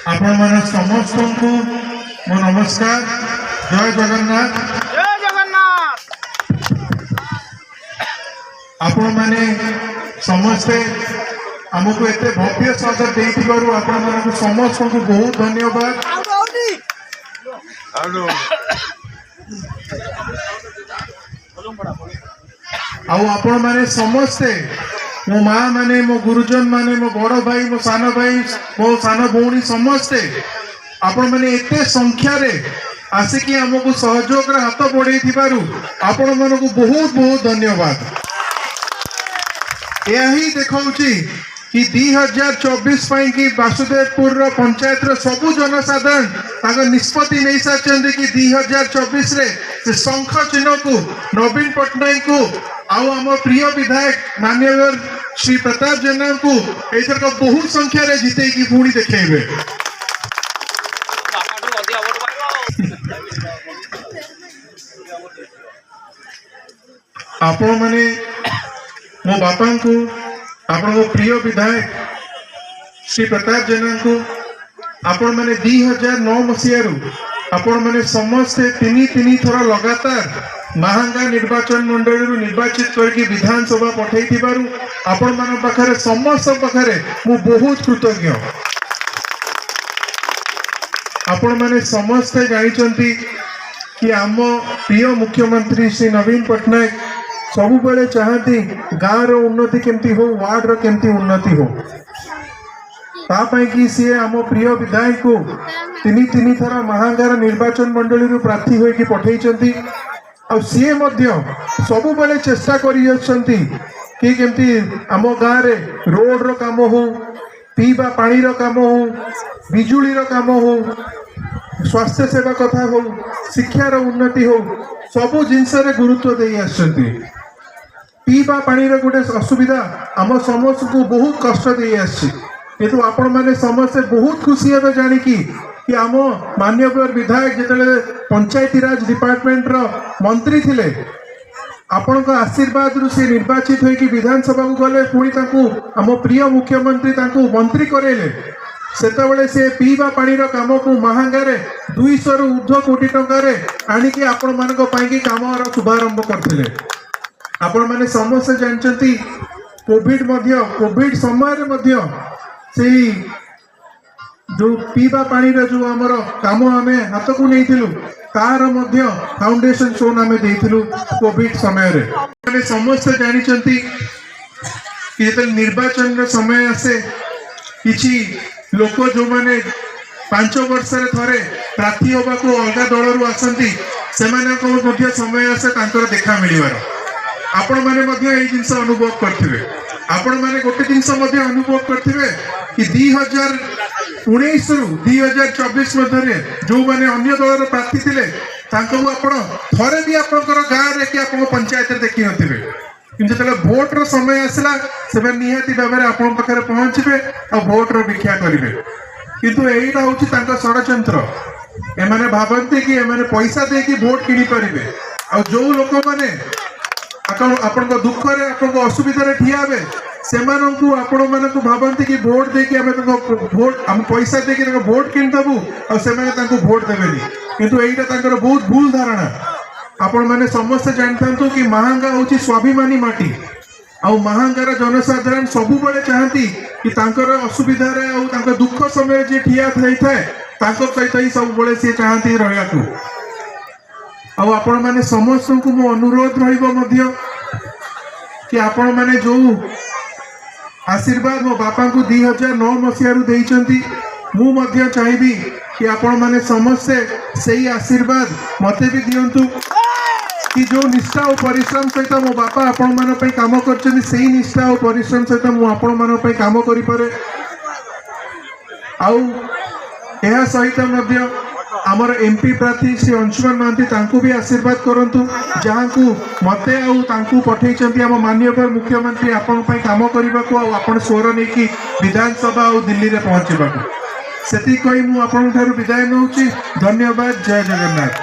आपण मन समस्त को मो नमस्कार। जय जगन्नाथ। जय जगन्नाथ। आपण माने समस्ते आमको एते भव्य स्वागत देइथिबारु आपण मानकु समस्त को बहुत धन्यवाद। आउ आपण माने समस्ते मो माँ माने मो गुरुजन माने मो बड़ भाई मो सान भौणी समस्ते आपण माने एते संख्या रे आसिकी आमको सहयोग रे हाथ बढ़ाई थिबारु आपण मानकु बहुत बहुत धन्यवाद। यही देखौची कि 2024 पाई कि वासुदेवपुर पंचायत रो सबु जनसाधारण ताको निष्पत्ति नहीं साचंदे कि 2024 रे से शंख चिन्ह को नवीन पटनायक को आउ आम प्रिय विधायक माननीय श्री प्रताप जेना को एथर को बहुत संख्या रे जीते की पुणी देखेबे। आपण माने मो बापा को आपण प्रिय विधायक श्री प्रताप जेना को आपण माने 2009 मसीह आपण माने समस्ते तीन थर लगातार महांगा निर्वाचन मंडली निर्वाचित करके विधानसभा पठाई थिबारु आपण मान पाखरे समस्त पाखरे मु बहुत कृतज्ञ। आपण माने समस्ते जानिचंती कि आम प्रिय मुख्यमंत्री श्री नवीन पटनायक सबु बेले चाहती गाँव रो उन्नति केमती हो वार्ड रो केमती उन्नति हो तापाई कि सी आम प्रिय विधायक को तीन थर महांगार निर्वाचन मंडली प्रार्थी होइकी पठाई आ सी सबु बेले चेष्टा करी कि केमती आम गाँव रे रोड रो काम हो पीवा पानी रो काम हो बिजुली रो काम हो स्वास्थ्य सेवा कथा हो शिक्षार उन्नति हो सबु जिनस गुरुत्व दे आछंती। पीवा पानी रो गोटे असुविधा आम समस्त को बहुत कष्ट दे आछि किंतु आपण माने समस्त बहुत खुशी हेबे जानिकी कि आम माननीय विधायक जिते पंचायती राज डिपार्टमेंट रो मंत्री थिले आपण को आशीर्वाद रु से निर्वाचित होइकी विधानसभा को गले पुणी तांकु आम प्रिय मुख्यमंत्री तांकु मंत्री करेले सेतबेले से पीवा पानी रो काम को महांगारे 200 रु ऊर्ध्व कोटी टंका रे आनिकी आपण मानको पाइकी काम रो शुभारंभ करथिले। आपण माने समस्त जानचंती कोविड समय रे मध्य सेही जो पीवा पानी रे जो हमर काम आमे हाथ को नहीं तार मध्य फाउंडेशन स्टोन आमे देइथिलु कोविड समय रे। माने समस्त जानिचंती कि जेते निर्वाचन रे समय आसे किछि लोक जो माने 5 वर्ष रे थरे प्रार्थी होबा को अलगा दल रु आसंती सेमाने को मध्य समय आसे तांकर देखा मिलिवार आपण माने मध्य एई जिंस अनुभव करथिबे। आपण माने गोटे जिंस मध्य अनुभव करथिबे कि 2019 रु 2024 मध्य जो माने अन्य दल प्रार्थी थिले तांको आपण थरे भी आपनकर गाँव रे कि आपन पंचायत रे देखि नथिबे किंतु जब भोट रो समय आसला से निहाती भाव में आपन पाखरे पहुंचबे आ भोट रो भिक्षा करिवे किंतु एईटा होची तांका षडयंत्र। एमाने भाबंती कि एमाने पैसा देकी भोट किनी परिबे आ जो लोक माने आपण को दुख रे आपण को असुविधा रे ठिया हेबे सेमानंकु आपण मानकु भाबंती कि भोट देकी हमें तांको भोट हम पैसा देकी तांको भोट किन दबु आ सेमाने तांको भोट देबेनी किंतु एईटा तांकर बहुत भूल धारणा। आपण माने समस्त जानथांतु कि महांगा होची स्वाभिमानी माटी आ महांगार जनसाधारण सबु बेले चाहती कि तांकर असुविधा रे आ तांको दुख समय जे ठिया थाए तांको सहित ही सब बेले से चाहती रहया को आ आपण माने समस्त को मो अनुरोध रहिबो मध्य कि आपण माने जो आशीर्वाद मो बापा को 2009 मसीह रु देइचंती मु मध्य चाहिबी कि आपण माने समस्त सेही आशीर्वाद मते भी दियंतु कि जो निष्ठा और परिश्रम सहित मो बापा आपण मान पे काम करछन सेही निष्ठा और परिश्रम सहित मु आपण मान पे काम करि पारे आउ एहा सहित मध्य आमर एमपी प्रार्थी श्री अंशुमान महांती तांकु भी आशीर्वाद करंतु जहां को मते आउ तांकु पठेइचंती हम माननीय मुख्यमंत्री आपण पे काम करबा को आ आपण स्वर नै कि विधानसभा और दिल्ली रे पहुंचबा को सेति कहि मु आपण थारु विदाय नउची। धन्यवाद। जय जगन्नाथ।